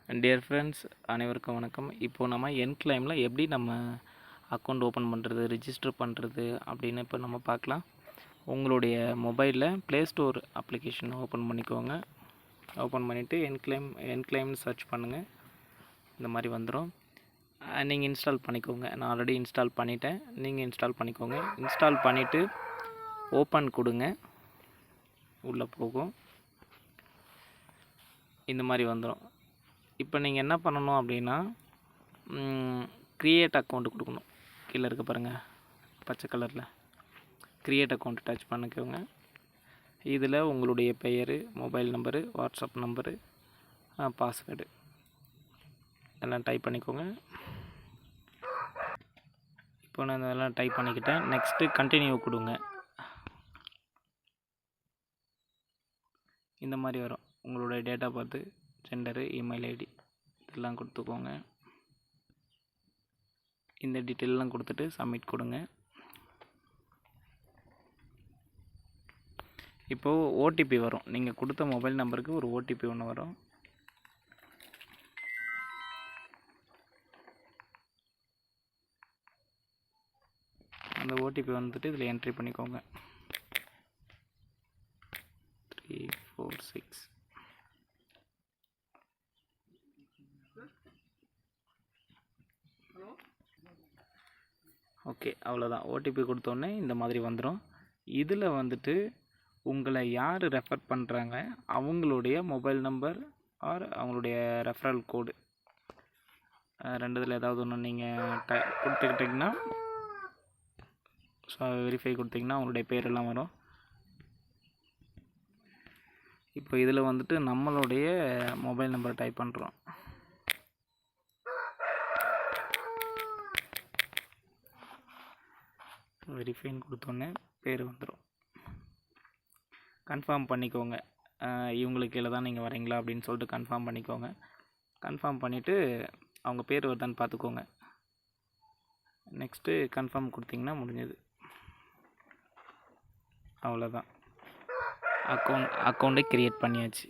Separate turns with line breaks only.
Dear friends, அனைவருக்கும் வணக்கம். இப்போது நம்ம என்க்ளைமில் எப்படி நம்ம அக்கௌண்ட் ஓப்பன் பண்ணுறது, ரிஜிஸ்டர் பண்ணுறது அப்படின்னு இப்போ நம்ம பார்க்கலாம். உங்களுடைய மொபைலில் ப்ளே ஸ்டோர் அப்ளிகேஷன் ஓப்பன் பண்ணிக்கோங்க. ஓப்பன் பண்ணிவிட்டு என்க்ளைம்னு சர்ச் பண்ணுங்கள். இந்த மாதிரி வந்துடும். நீங்கள் இன்ஸ்டால் பண்ணிக்கோங்க. நான் ஆல்ரெடி இன்ஸ்டால் பண்ணிட்டேன். நீங்கள் இன்ஸ்டால் பண்ணிக்கோங்க. இன்ஸ்டால் பண்ணிவிட்டு ஓப்பன் கொடுங்க. உள்ளே போகும். இந்த மாதிரி வந்துடும். இப்போ நீங்கள் என்ன பண்ணணும் அப்படின்னா, க்ரியேட் அக்கௌண்ட் கொடுக்கணும். கீழே இருக்க பாருங்கள், பச்சை கலரில் க்ரியேட் அக்கௌண்ட் டச் பண்ணிக்கோங்க. இதில் உங்களுடைய பெயர், mobile number, WhatsApp number, password எல்லாம் டைப் பண்ணிக்கோங்க. இப்போ நான் இதெல்லாம் டைப் பண்ணிக்கிட்டேன். நெக்ஸ்ட்டு கண்டினியூ கொடுங்க. இந்த மாதிரி வரும். உங்களுடைய date of birth, gender, email ID இதெல்லாம் கொடுத்துக்கோங்க. இந்த டீட்டெயிலெலாம் கொடுத்துட்டு சப்மிட் கொடுங்க. இப்போது ஓடிபி வரும். நீங்கள் கொடுத்த மொபைல் நம்பருக்கு ஒரு ஓடிபி ஒன்று வரும். அந்த ஓடிபி வந்துட்டு இதில் என்ட்ரி பண்ணிக்கோங்க. 346. ஓகே, அவ்வளோதான். ஓடிபி கொடுத்தோன்னே இந்த மாதிரி வந்துடும். இதில் வந்துட்டு உங்களை யார் ரெஃபர் பண்ணுறாங்க அவங்களுடைய மொபைல் நம்பர் ஆர் அவங்களுடைய ரெஃபரல் கோடு ரெண்டுத்தில் ஏதாவது ஒன்று நீங்கள் கொடுத்துக்கிட்டிங்கன்னா, ஸோ வெரிஃபை கொடுத்தீங்கன்னா அவங்களுடைய பேரெல்லாம் வரும். இப்போ இதில் வந்துட்டு நம்மளுடைய மொபைல் நம்பர் டைப் பண்ணுறோம். வெரிஃபைன்னு கொடுத்தோன்னே பேர் வந்துடும். கன்ஃபார்ம் பண்ணிக்கோங்க. இவங்களுக்கு கீழே தான் நீங்கள் வரீங்களா அப்படின்னு சொல்லிட்டு கன்ஃபார்ம் பண்ணிக்கோங்க. கன்ஃபார்ம் பண்ணிவிட்டு அவங்க பேர் வருதான்னு பார்த்துக்கோங்க. நெக்ஸ்ட்டு கன்ஃபார்ம் கொடுத்தீங்கன்னா முடிஞ்சது. அவ்வளோதான். அக்கௌண்ட்டை க்ரியேட் பண்ணியாச்சு.